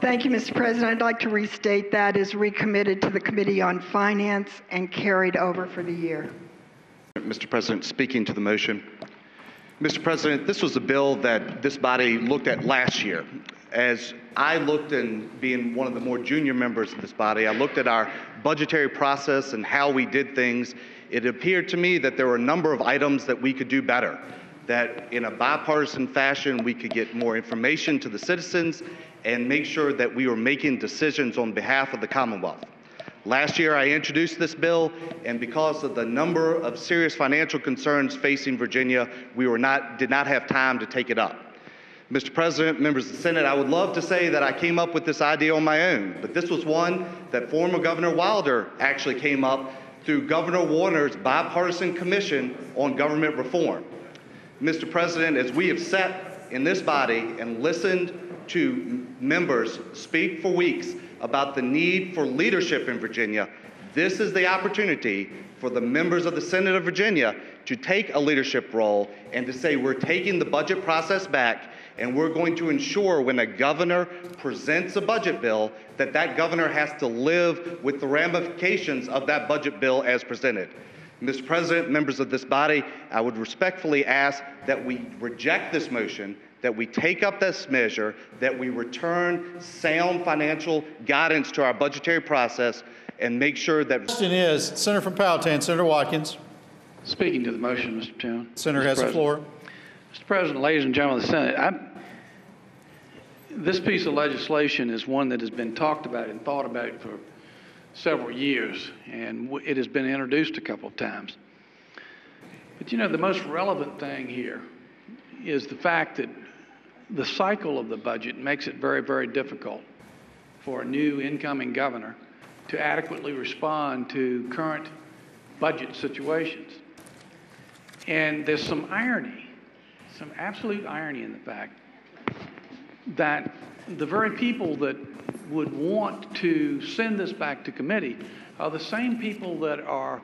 Thank you, Mr. President. I'd like to restate that is recommitted to the Committee on Finance and carried over for the year. Mr. President, speaking to the motion. Mr. President, this was a bill that this body looked at last year. As I looked, and being one of the more junior members of this body, I looked at our budgetary process and how we did things. It appeared to me that there were a number of items that we could do better, that in a bipartisan fashion we could get more information to the citizens and make sure that we were making decisions on behalf of the Commonwealth. Last year I introduced this bill, and because of the number of serious financial concerns facing Virginia, we did not have time to take it up. Mr. President, members of the Senate, I would love to say that I came up with this idea on my own, but this was one that former Governor Wilder actually came up through Governor Warner's bipartisan commission on government reform. Mr. President, as we have sat in this body and listened to members speak for weeks about the need for leadership in Virginia, this is the opportunity for the members of the Senate of Virginia to take a leadership role and to say we're taking the budget process back, and we're going to ensure when a governor presents a budget bill that that governor has to live with the ramifications of that budget bill as presented. Mr. President, members of this body, I would respectfully ask that we reject this motion, that we take up this measure, that we return sound financial guidance to our budgetary process, and make sure that— The question is, Senator from Powhatan, Senator Watkins. Speaking to the motion, Mr. Chairman. Senator has the floor. Mr. President, ladies and gentlemen of the Senate, this piece of legislation is one that has been talked about and thought about for several years, and it has been introduced a couple of times. But you know, the most relevant thing here is the fact that the cycle of the budget makes it very, very difficult for a new incoming governor to adequately respond to current budget situations. And there's some irony, some absolute irony in the fact that the very people that would want to send this back to committee are the same people that are,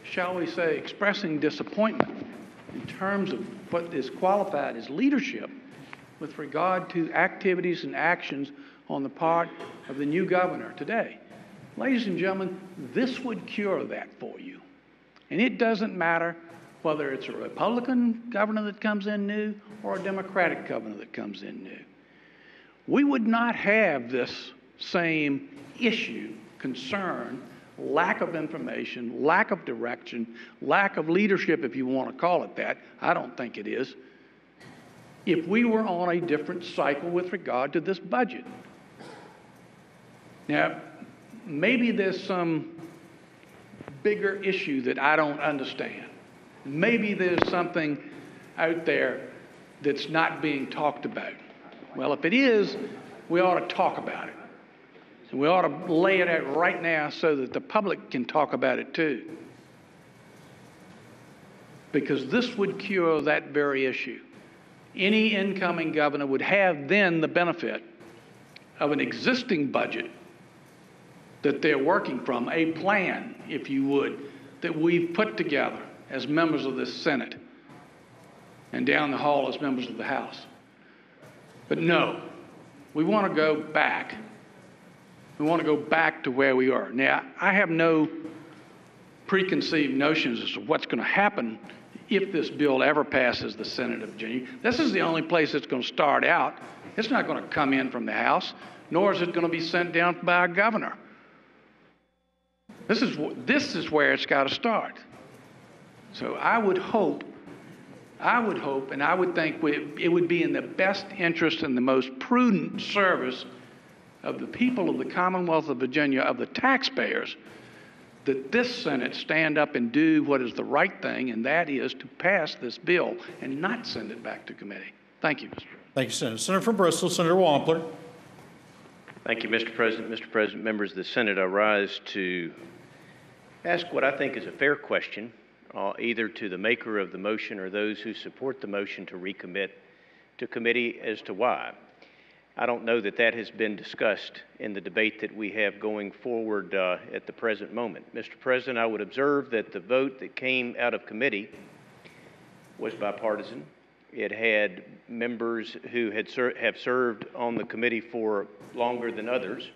shall we say, expressing disappointment in terms of what is qualified as leadership with regard to activities and actions on the part of the new governor today. Ladies and gentlemen, this would cure that for you. And it doesn't matter whether it's a Republican governor that comes in new or a Democratic governor that comes in new. We would not have this same issue, concern, lack of information, lack of direction, lack of leadership, if you want to call it that. I don't think it is. If we were on a different cycle with regard to this budget. Now, maybe there's some bigger issue that I don't understand. Maybe there's something out there that's not being talked about. Well, if it is, we ought to talk about it. And we ought to lay it out right now so that the public can talk about it too. Because this would cure that very issue. Any incoming governor would have then the benefit of an existing budget that they're working from, a plan, if you would, that we've put together as members of this Senate and down the hall as members of the House. But no, we want to go back. We want to go back to where we are. Now, I have no preconceived notions as to what's going to happen if this bill ever passes the Senate of Virginia. This is the only place it's going to start out. It's not going to come in from the House, nor is it going to be sent down by a governor. This is where it's got to start. So I would hope, and I would think it would be in the best interest and the most prudent service of the people of the Commonwealth of Virginia, of the taxpayers, that this Senate stand up and do what is the right thing, and that is to pass this bill and not send it back to committee. Thank you, Mr. President. Thank you, Senator. Senator from Bristol, Senator Wampler. Thank you, Mr. President. Mr. President, members of the Senate, I rise to ask what I think is a fair question, either to the maker of the motion or those who support the motion to recommit to committee as to why. I don't know that that has been discussed in the debate that we have going forward at the present moment. Mr. President, I would observe that the vote that came out of committee was bipartisan. It had members who have served on the committee for longer than others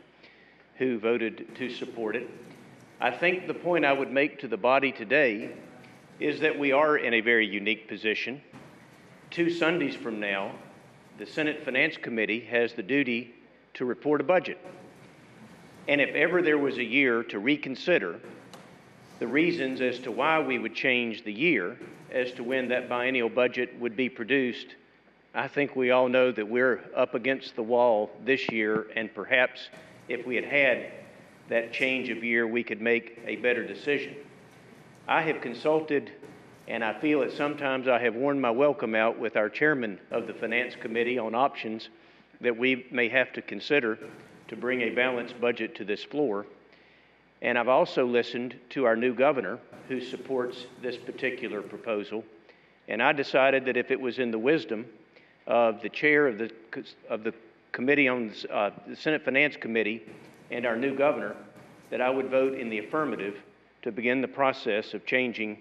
who voted to support it. I think the point I would make to the body today is that we are in a very unique position. 2 Sundays from now, the Senate Finance Committee has the duty to report a budget. And if ever there was a year to reconsider the reasons as to why we would change the year as to when that biennial budget would be produced, I think we all know that we're up against the wall this year, and perhaps if we had had that change of year, we could make a better decision. I have consulted, and I feel that sometimes I have worn my welcome out with our chairman of the Finance Committee on options that we may have to consider to bring a balanced budget to this floor. And I've also listened to our new governor who supports this particular proposal. And I decided that if it was in the wisdom of the chair of the committee on the Senate Finance Committee and our new governor, that I would vote in the affirmative to begin the process of changing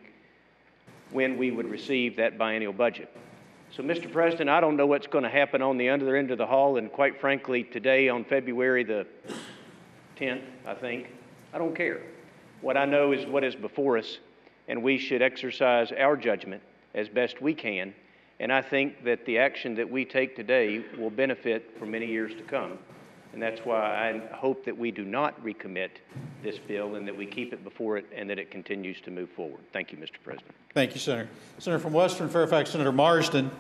when we would receive that biennial budget. So, Mr. President, I don't know what's going to happen on the other end of the hall, and quite frankly, today on February the 10th, I think, I don't care. What I know is what is before us, and we should exercise our judgment as best we can, and I think that the action that we take today will benefit for many years to come. And that's why I hope that we do not recommit this bill and that we keep it before it and that it continues to move forward. Thank you, Mr. President. Thank you, Senator. Senator from Western Fairfax, Senator Marsden.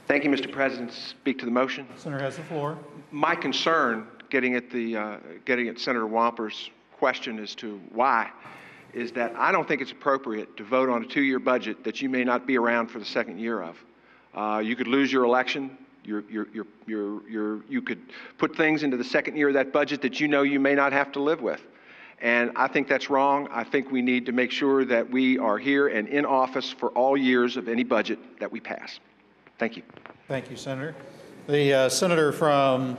Thank you, Mr. President. Speak to the motion. Senator has the floor. My concern, getting at Senator Wamper's question as to why, is that I don't think it's appropriate to vote on a 2-year budget that you may not be around for the second year of. You could lose your election. You could put things into the second year of that budget that you know you may not have to live with. And I think that's wrong. I think we need to make sure that we are here and in office for all years of any budget that we pass. Thank you. Thank you, Senator. The senator from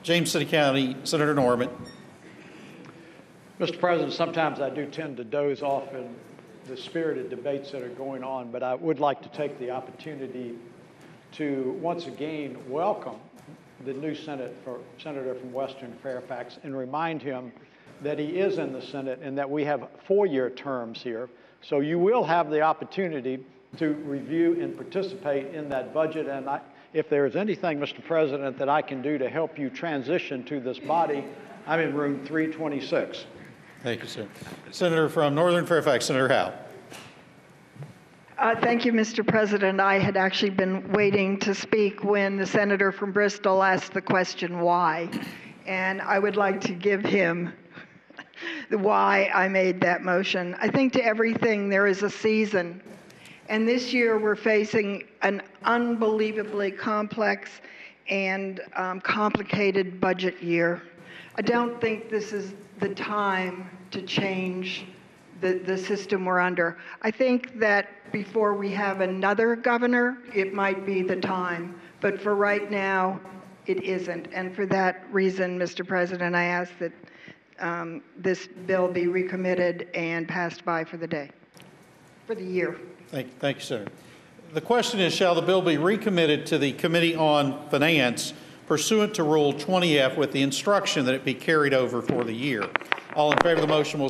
James City County, Senator Norman. Mr. President, sometimes I do tend to doze off in the spirited debates that are going on, but I would like to take the opportunity to once again welcome the new senator from Western Fairfax and remind him that he is in the Senate and that we have 4-year terms here. So you will have the opportunity to review and participate in that budget. And if there is anything, Mr. President, that I can do to help you transition to this body, I'm in room 326. Thank you, sir. Senator from Northern Fairfax, Senator Howe. Thank you, Mr. President. I had actually been waiting to speak when the senator from Bristol asked the question, why? And I would like to give him the why I made that motion. I think to everything there is a season. And this year we're facing an unbelievably complex and complicated budget year. I don't think this is the time to change the system we're under. I think that before we have another governor, it might be the time. But for right now, it isn't. And for that reason, Mr. President, I ask that this bill be recommitted and passed by for the day, for the year. Thank you, Senator. The question is, shall the bill be recommitted to the Committee on Finance pursuant to Rule 20F with the instruction that it be carried over for the year? All in favor of the motion will